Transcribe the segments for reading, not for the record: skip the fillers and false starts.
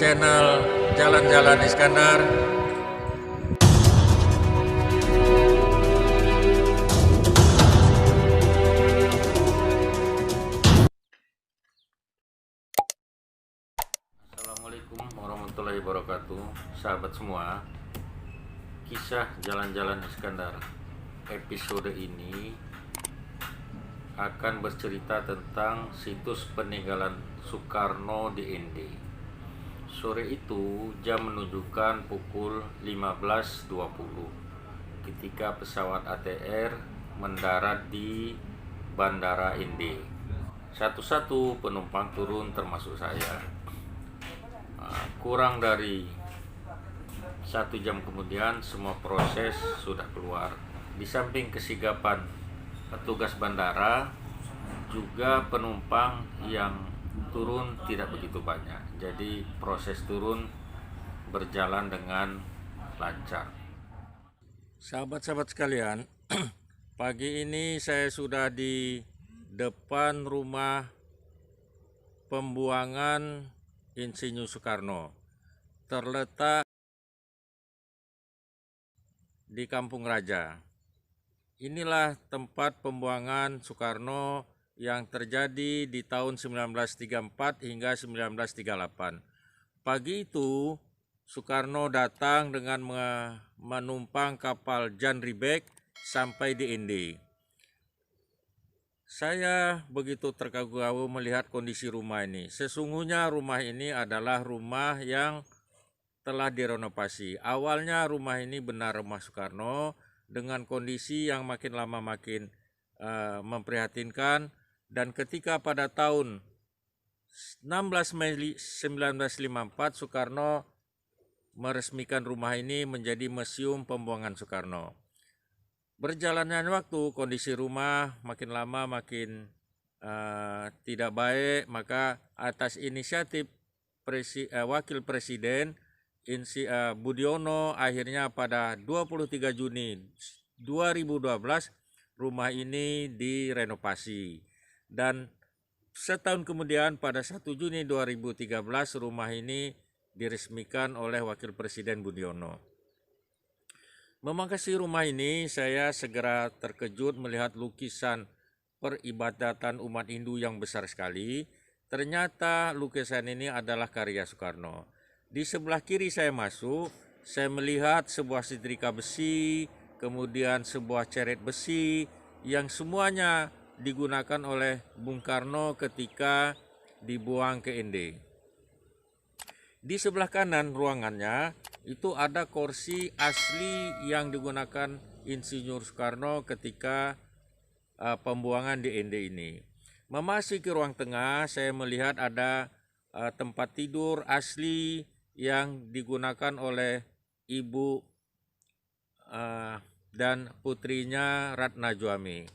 channel Jalan-Jalan Iskandar. Assalamualaikum warahmatullahi wabarakatuh, sahabat semua. Kisah Jalan-Jalan Iskandar episode ini akan bercerita tentang situs peninggalan Soekarno di ND. Sore itu jam menunjukkan pukul 15.20 ketika pesawat ATR mendarat di Bandara ND. Satu-satu penumpang turun termasuk saya. Kurang dari 1 jam kemudian semua proses sudah keluar. Di samping kesigapan petugas bandara, juga penumpang yang turun tidak begitu banyak. Jadi proses turun berjalan dengan lancar. Sahabat-sahabat sekalian, pagi ini saya sudah di depan rumah pembuangan Insinyur Soekarno. Terletak di Kampung Raja. Inilah tempat pembuangan Soekarno yang terjadi di tahun 1934 hingga 1938. Pagi itu Soekarno datang dengan menumpang kapal Jan Riebeeck sampai di ND. Saya begitu terkagum-kagum melihat kondisi rumah ini. Sesungguhnya rumah ini adalah rumah yang telah direnovasi. Awalnya rumah ini benar rumah Soekarno dengan kondisi yang makin lama makin memprihatinkan, dan ketika pada tahun 16 Mei 1954 Soekarno meresmikan rumah ini menjadi Museum Pembuangan Soekarno. Berjalannya waktu, kondisi rumah makin lama makin tidak baik, maka atas inisiatif Wakil Presiden Budiono, akhirnya pada 23 Juni 2012 rumah ini direnovasi, dan setahun kemudian pada 1 Juni 2013 rumah ini diresmikan oleh Wakil Presiden Budiono. Memangkasi rumah ini, saya segera terkejut melihat lukisan peribadatan umat Hindu yang besar sekali. Ternyata lukisan ini adalah karya Soekarno. Di sebelah kiri saya masuk, saya melihat sebuah setrika besi, kemudian sebuah ceret besi yang semuanya digunakan oleh Bung Karno ketika dibuang ke ND. Di sebelah kanan ruangannya itu ada kursi asli yang digunakan Insinyur Soekarno ketika pembuangan di ND ini. Memasuki ruang tengah, saya melihat ada tempat tidur asli yang digunakan oleh ibu dan putrinya Ratna Juami.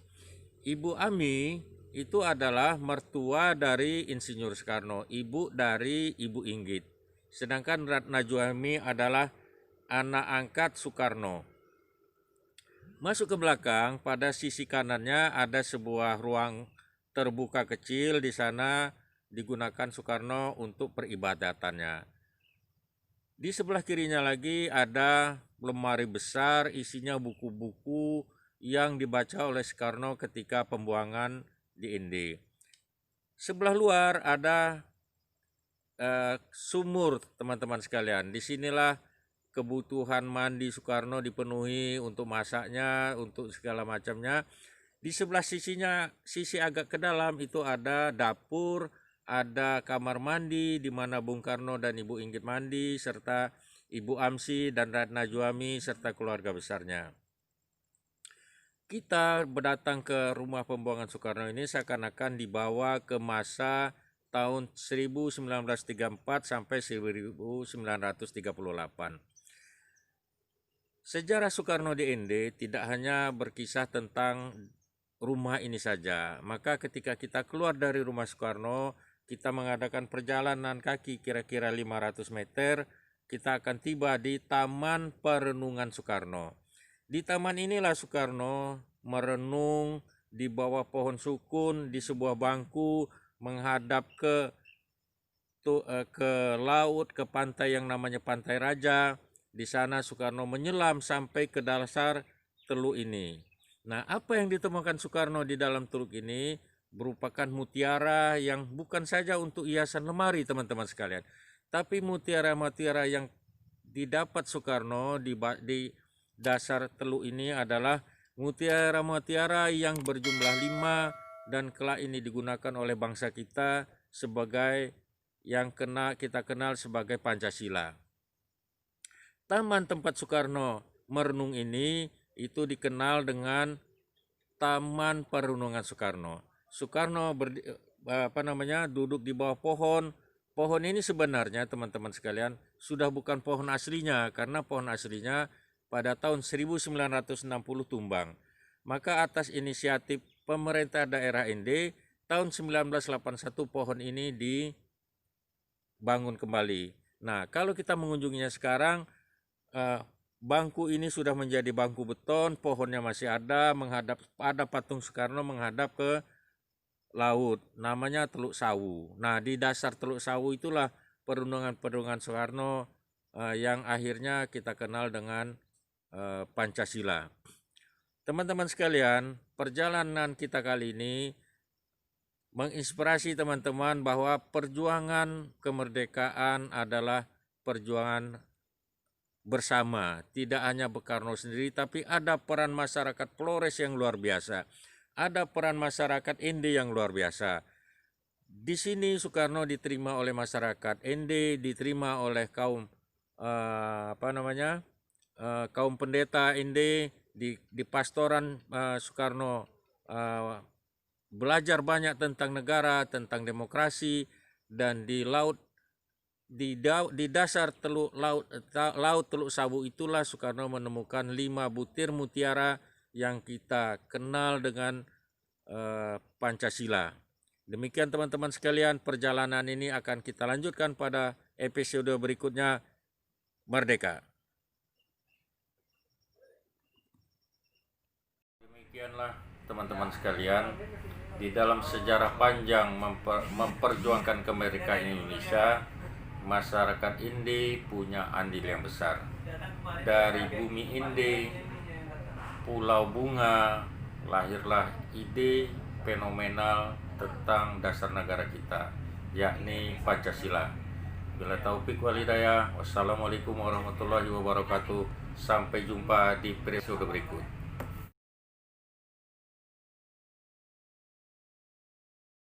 Ibu Ami itu adalah mertua dari Insinyur Soekarno, ibu dari Ibu Inggit. Sedangkan Ratna Juami adalah anak angkat Soekarno. Masuk ke belakang, pada sisi kanannya ada sebuah ruang terbuka kecil. Di sana digunakan Soekarno untuk peribadatannya. Di sebelah kirinya lagi ada lemari besar isinya buku-buku yang dibaca oleh Soekarno ketika pembuangan di ND. Sebelah luar ada sumur, teman-teman sekalian. Disinilah kebutuhan mandi Soekarno dipenuhi, untuk masaknya, untuk segala macamnya. Di sebelah sisi agak ke dalam itu ada dapur, ada kamar mandi di mana Bung Karno dan Ibu Inggit mandi, serta Ibu Amsi dan Ratna Juami serta keluarga besarnya. Kita berdatang ke rumah pembuangan Soekarno ini seakan-akan dibawa ke masa tahun 1934 sampai 1938. Sejarah Soekarno di ND tidak hanya berkisah tentang rumah ini saja. Maka ketika kita keluar dari rumah Soekarno, kita mengadakan perjalanan kaki kira-kira 500 meter, kita akan tiba di Taman Perenungan Soekarno. Di taman inilah Soekarno merenung di bawah pohon sukun di sebuah bangku menghadap ke ke laut, ke pantai yang namanya Pantai Raja. Di sana Soekarno menyelam sampai ke dasar teluk ini. Nah, apa yang ditemukan Soekarno di dalam teluk ini merupakan mutiara yang bukan saja untuk hiasan lemari, teman-teman sekalian, tapi mutiara-mutiara yang didapat Soekarno di dasar teluk ini adalah mutiara-mutiara yang berjumlah 5 dan kelak ini digunakan oleh bangsa kita sebagai yang kita kenal sebagai Pancasila. Taman tempat Soekarno merenung ini itu dikenal dengan Taman Perenungan Soekarno. Soekarno duduk di bawah pohon. Pohon ini sebenarnya, teman-teman sekalian, sudah bukan pohon aslinya, karena pohon aslinya pada tahun 1960 tumbang. Maka atas inisiatif pemerintah daerah ND, tahun 1981 pohon ini dibangun kembali. Nah, kalau kita mengunjunginya sekarang, bangku ini sudah menjadi bangku beton, pohonnya masih ada, ada patung Soekarno menghadap ke laut, namanya Teluk Sawu. Nah, di dasar Teluk Sawu itulah perundungan Soekarno yang akhirnya kita kenal dengan Pancasila. Teman-teman sekalian, perjalanan kita kali ini menginspirasi teman-teman bahwa perjuangan kemerdekaan adalah perjuangan bersama, tidak hanya Bung Karno sendiri, tapi ada peran masyarakat Flores yang luar biasa, ada peran masyarakat ND yang luar biasa. Di sini Soekarno diterima oleh masyarakat ND, diterima oleh kaum kaum pendeta ND di pastoran. Soekarno belajar banyak tentang negara, tentang demokrasi, dan di laut. Di dasar laut Teluk Sawu itulah Soekarno menemukan 5 butir mutiara yang kita kenal dengan Pancasila. Demikian teman-teman sekalian, perjalanan ini akan kita lanjutkan pada episode berikutnya. Merdeka! Demikianlah teman-teman sekalian, di dalam sejarah panjang memperjuangkan kemerdekaan Indonesia, masyarakat Inde punya andil yang besar. Dari bumi Inde, Pulau Bunga, lahirlah ide fenomenal tentang dasar negara kita, yakni Pancasila. Bila taufik wal hidayah, wassalamualaikum warahmatullahi wabarakatuh. Sampai jumpa di episode berikut.